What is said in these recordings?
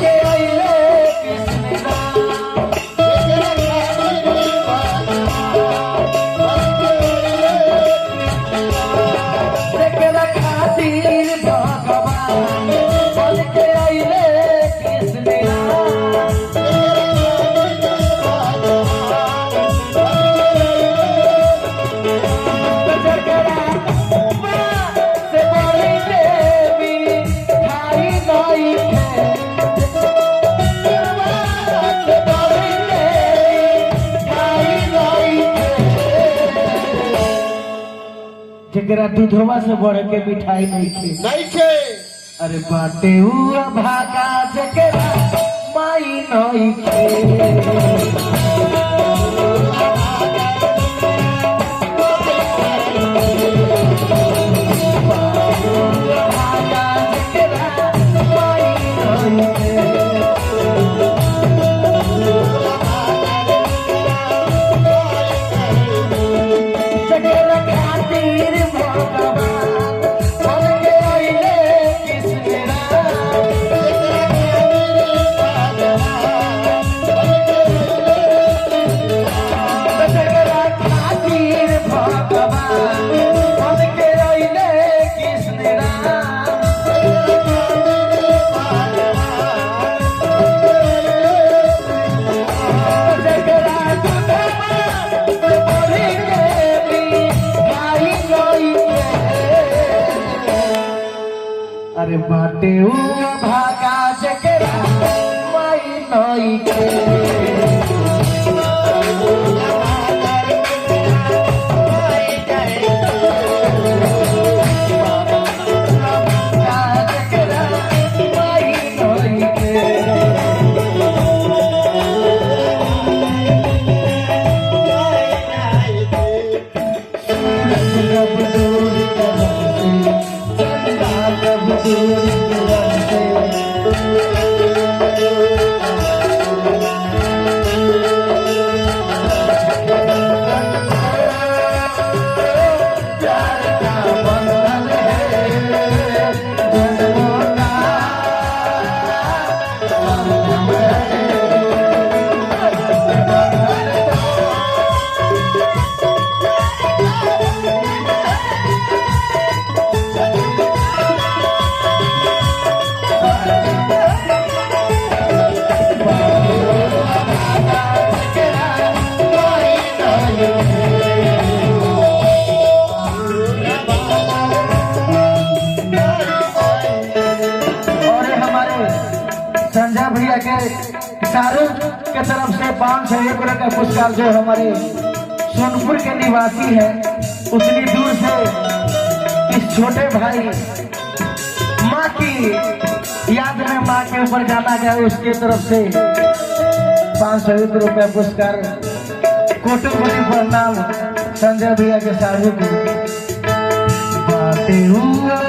के आइले कृष्ण तेरा खातिर भगवान बन के आइले कृष्ण जरा दूधवा से बढ़ के मिठाई नहीं खे अरे बाटे हुआ भागा जरा माई नहीं खे अरे बाटे हुआ भागा जकरा माई नई के संजय भैया के शाहरुख के तरफ से 501 का पुरस्कार जो हमारे सोनपुर के निवासी है उतनी दूर से इस छोटे भाई माँ की याद में माँ के ऊपर गाना गया उसके तरफ से 501 रुपया पुरस्कार कोटि प्रणाम संजय भैया के शाहरुख बातें हुआ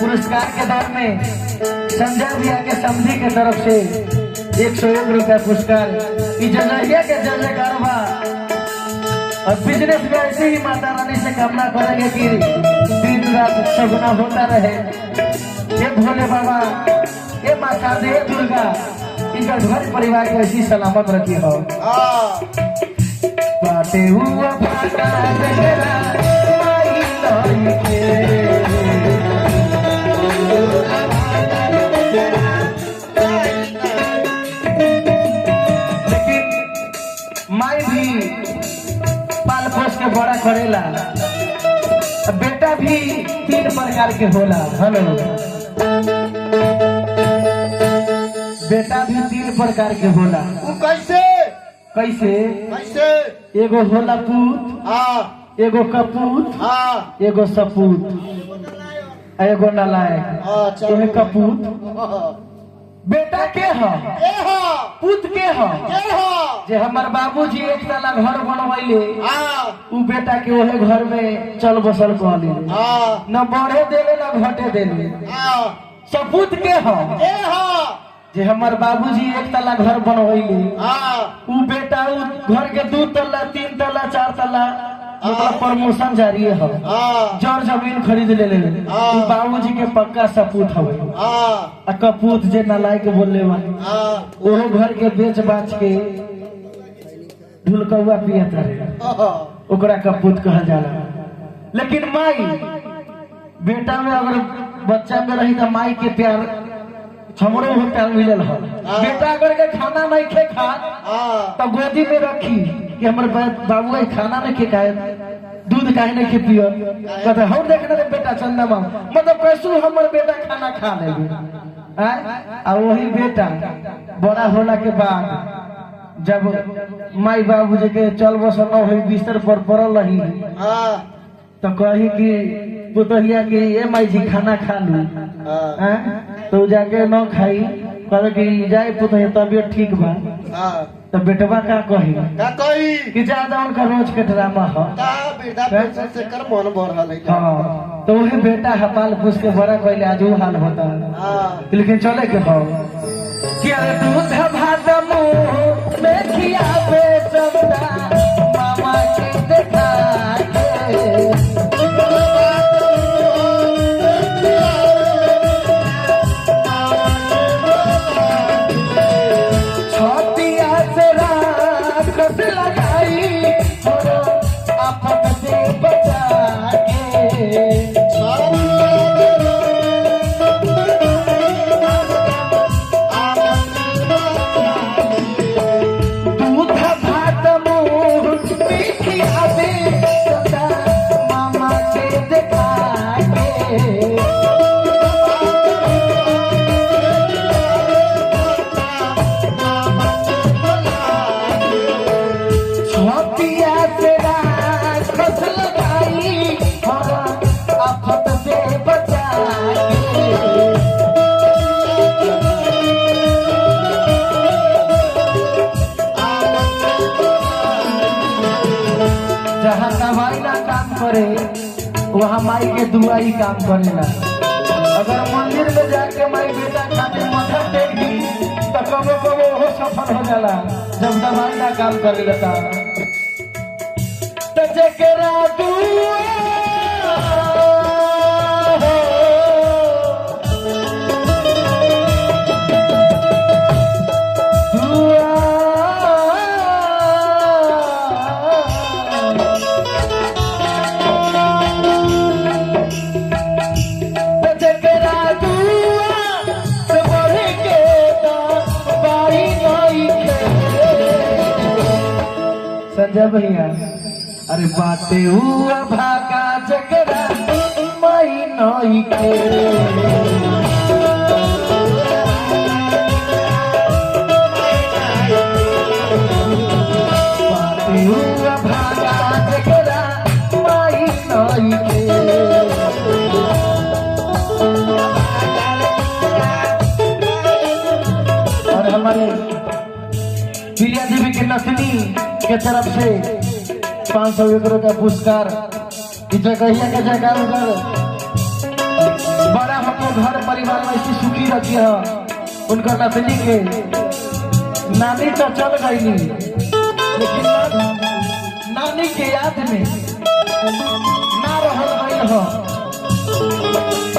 पुरस्कार के दौर में संजय भैया के समझी के तरफ से 101 रुपया पुरस्कार जजहिया के जजकार बा और बिजनेस में ऐसे ही माता रानी से कामना करेंगे कि दिन रात सगुना होता रहे। ये भोले बाबा ये माता दे दुर्गा इनका घर परिवार को ऐसी सलामत रखी हो। बाटे हुआ भागा जगरा माई नई के माई भी पाल पोस के बड़ा करेला बेटा भी 3 प्रकार के होला। हेलो बेटा भी 3 प्रकार के होला। कैसे कैसे कैसे एगो होला पूत एगो कपूत एगो सपूत एगो नलायक तुम्हें कपूत बेटा के ह पूत के ह जे हमार बाबूजी एक तला घर बनवैले उ बेटा के ओहे घर में चल बसल कहले न बढ़े देले न घटे देले। सपूत के ह जे हमार बाबूजी एक तला घर बनवैले उ बेटा उ घर के 2 तला 3 तला 4 तला मतलब प्रमोशन जारी है जड़ जमीन खरीद ले बाबूजी के पक्का सपूत हवे कपूत जे नालायक बोलले वाली ओहो घर के बेच बाच के ढुलकौआ पियत रहे ओकरा कपूत कहा जाला। लेकिन माई बेटा में अगर बच्चा में रही तो माई के प्यार हमरो हो प्यार मिलल है। बेटा अगर के खाना नहीं खे खा तो गोदी में रखी कि हमर बाबू खाना नहीं खे खाए दूध काहे नहीं खे पियो कहते हम देखने रे बेटा चंदा माम मतलब कैसू हमर बेटा खाना खा लेबे आ वही बेटा बड़ा होला के बाद जब माई बाबू जी के चल बस न हो बिस्तर पर पड़ल रही तो कही कि पुतहिया कि ये माई जी खाना खा लू तो जाके न खाई कहे कि जाए पुतहिया तबियत ठीक बा तो बेटवा का कही कि ज्यादा उनका रोज के ड्रामा है से कर मन भर है तो वही बेटा हपाल पूछ के बड़ा कहले आज वो हाल होता लेकिन चले के हो कि अरे दूध भात मुंह में खियावे चंदा मामा के देखा वहाँ माई के दुआई काम करेला। अगर मंदिर में जाके माई बेटा खातिर माथा टेक दी तो कबो कबो वो सफल हो जाला जब दवाई ना काम करे लेता तो जेकरा संजय भैया अरे बाते हुआ भागा जगरा माई नई के बाते हुआ भागा जगरा माई नई के और हमारे प्रिया देवी के नसनी के तरफ से 500 एकड़ का पुरस्कार जगहिया के जगह बड़ा हमको घर परिवार में ऐसी सुखी रखी है उनका नसली के नानी तो चल गई लेकिन नानी के याद में ना रहल गई हो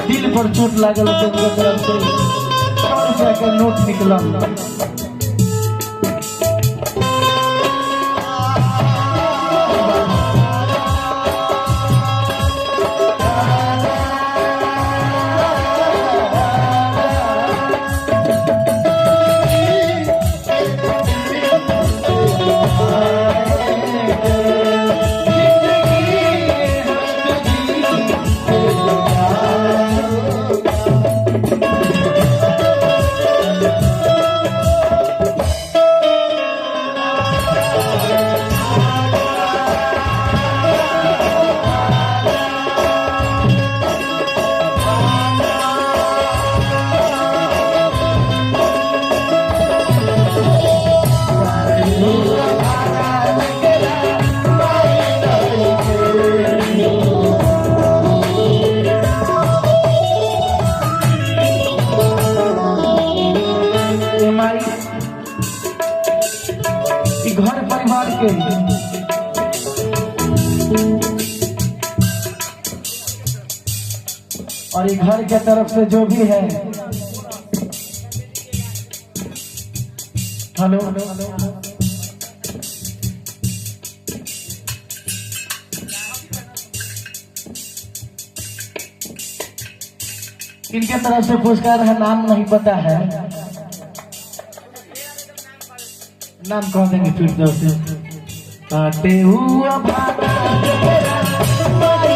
दिल पर चोट लागल तो उनके तरफ से 100 रुपया के नोट निकल के। और ये घर के तरफ से जो भी है, हेलो इनके तरफ से पुरस्कार है, नाम नहीं पता है, नाम कह देंगे फिर जोर से। काटे हुआ भागा तेरा माही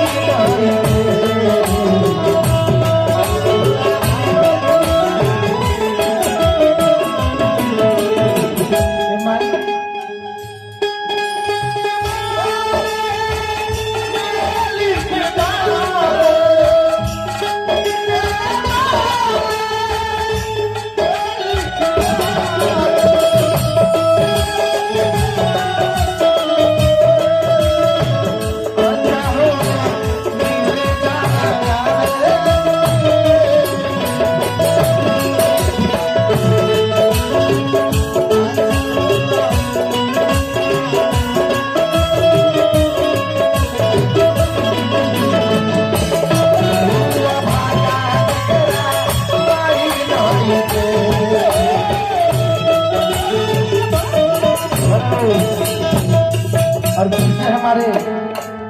और दूसरे हमारे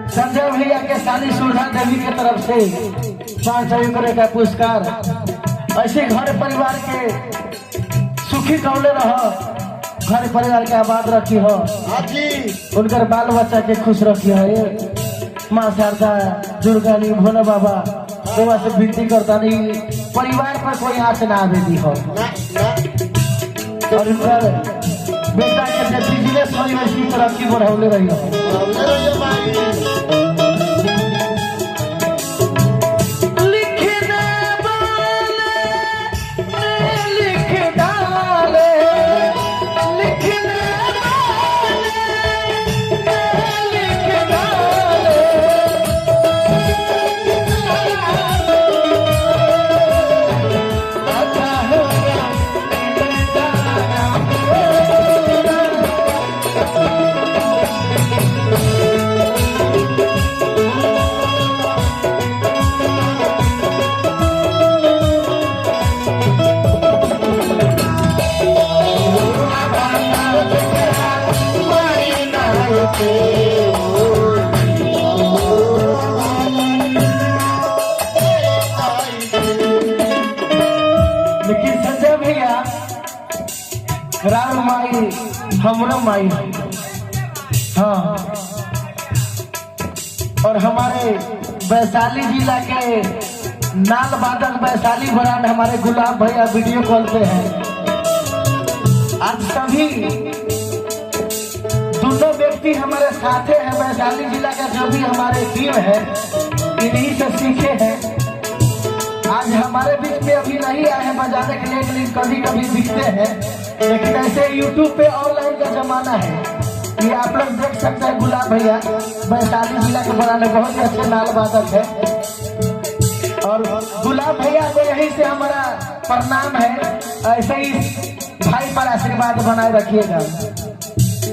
संजय भैया के साली सुधा देवी के तरफ से 500 रुपये का पुरस्कार। ऐसे घर परिवार के सुखी कौले रहो, घर परिवार के आबाद रखी हो, उनकर बाल बच्चा के खुश रखी हो। माँ शारदा दुर्गा नी भोला बाबा सेवा से विनती करता नहीं, परिवार पर कोई आँच ना आवे दी हो। और उनकर बेटा के बिजनेस वाली वैसी तरक्की बढ़ाने रही हो। लेकिन संजय भैया राम माई हमरा माई, हाँ, और हमारे वैशाली जिला के नाल बादल वैशाली ब्रांड हमारे गुलाब भैया वीडियो कॉल पे हैं। आज सभी दोनों व्यक्ति हमारे साथे हैं, वैशाली जिला का जो भी हमारे टीम है इन्हीं से सीखे हैं। आज हमारे बीच में अभी नहीं आए हैं बजाने के लिए, लेकिन कभी कभी दिखते हैं। लेकिन ऐसे यूट्यूब पे ऑनलाइन का जमाना है, ये आप लोग देख सकते हैं। गुलाब भैया वैशाली जिला के बनाने बहुत ही अच्छे नाल वादक है, और गुलाब भैया को यहीं से हमारा प्रणाम है। ऐसे ही भाई पर आशीर्वाद बनाए रखिएगा।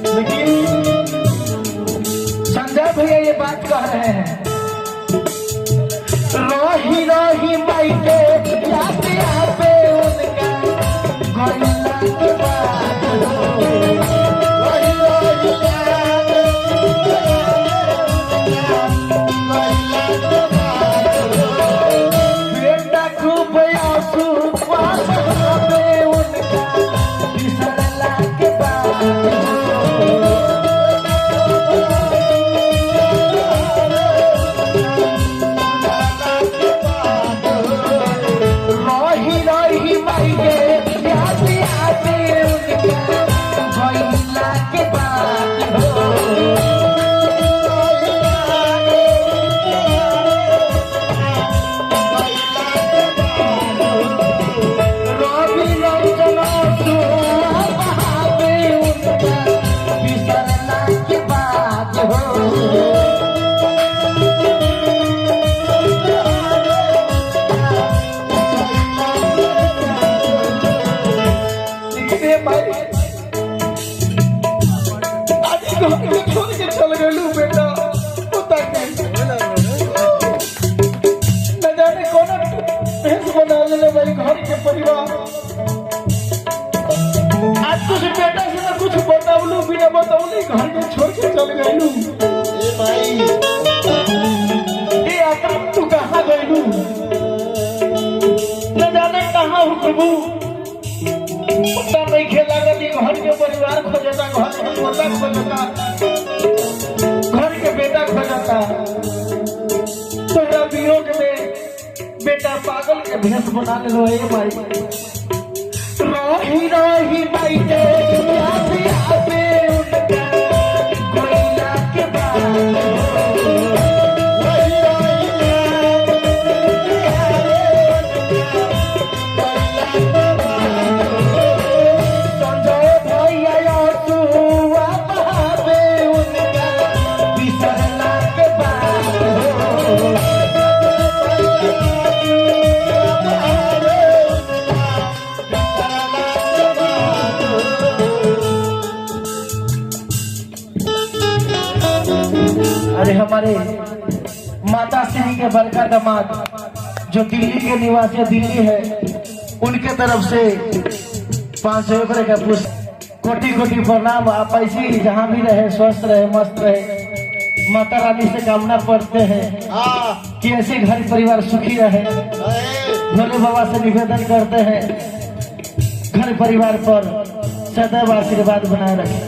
लेकिन संजय भैया ये बात कह रहे हैं, रोही रोही माई के याद पे उनका गोइला के बाद रोही रोही याद बेटा खूब आंसू पे उनका बिसरला के बाद प्रभु पता नहीं खेला गली घर के परिवार खोजता, घर के पोता खोजता, घर के बेटा खोजता। तोरा वियोग में बेटा पागल के भेष बना ले लो। माई रही रही माई के आते आते उनका कोयला के संजय भैया तू बहावे उनका बिसरला के बाद। अरे हमारे माता श्री के बड़का दामाद जो दिल्ली के निवासी दिल्ली है, उनके तरफ से 500 रुपये का पुष्प, कोटि कोटि प्रणाम। आप ऐसे ही जहाँ भी रहे स्वस्थ रहे मस्त रहे, माता रानी से कामना करते हैं कि ऐसे घर परिवार सुखी रहे। भोले बाबा से निवेदन करते हैं घर परिवार पर सदैव आशीर्वाद बनाए रखें।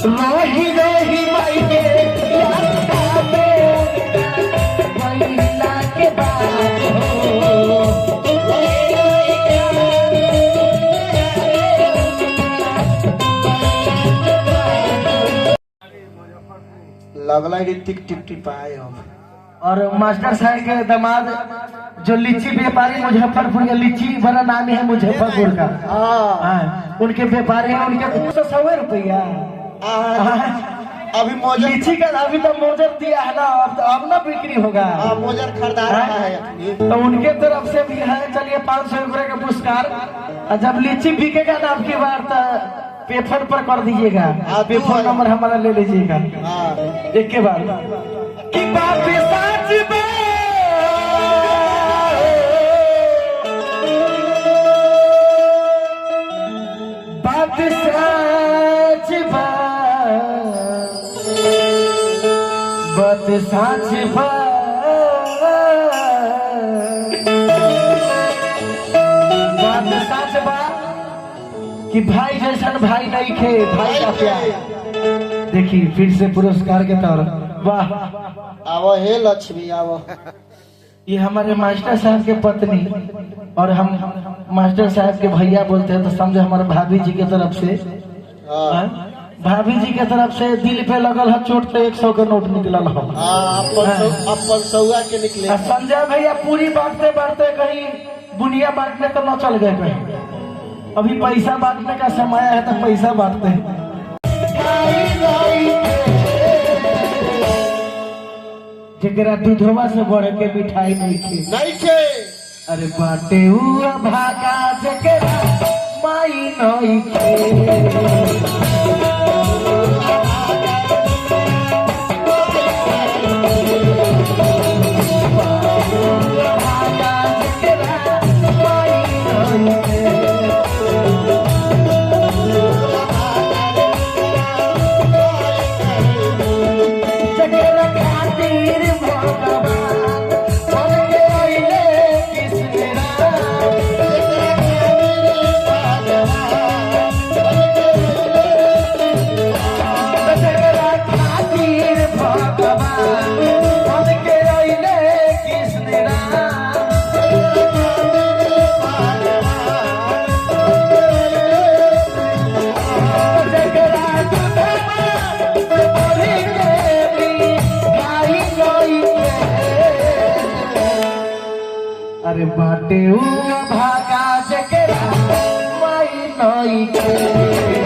रही रही माई के के बाद लगला टिक टिप टिप आए हो। और मास्टर साहब के दामाद जो लीची व्यापारी मुजफ्फरपुर के, लीची बड़ा नाम है मुजफ्फरपुर का। उनके व्यापारी हैं, उनके 100 रुपया अभी मोजर लीची का अभी तो मोजर दिया है ना, अब ना बिक्री होगा। मोजर खरीदा रहा है तो उनके तरफ से भी है। चलिए 500 रुपये का पुरस्कार। जब लीची बिकेगा ना आपकी बार तो पेपर पर कर दीजिएगा, पेपर नंबर हमारा ले लीजिएगा एक के बाद। कि बात सच बात सच बात सच बात सच बा कि भाई जैसा भाई नहीं खे, भाई का प्यार। देखिए फिर से पुरस्कार के तौर। वाह आवो हे लक्ष्मी आवो। ये हमारे मास्टर साहब के पत्नी और हम मास्टर साहब के भैया बोलते हैं, तो समझे हमारे भाभी जी के तरफ से। भाभी जी के तरफ से दिल पे लगल है चोट, तो 100 का नोट निकलल है। अपन सौआ के निकले। संजय भैया पूरी बांटते बांटते कहीं बुनिया बांटने तो न चल गए कहीं। अभी पैसा बांटने का समय है तो पैसा बांटते हैं। जरा दूधवा से बढ़ के मिठाई नहीं खे। अरे बाटे हुआ भागा जकरा माई नहीं खे। अरे बाटे भागा जकरा माई नहीं खे।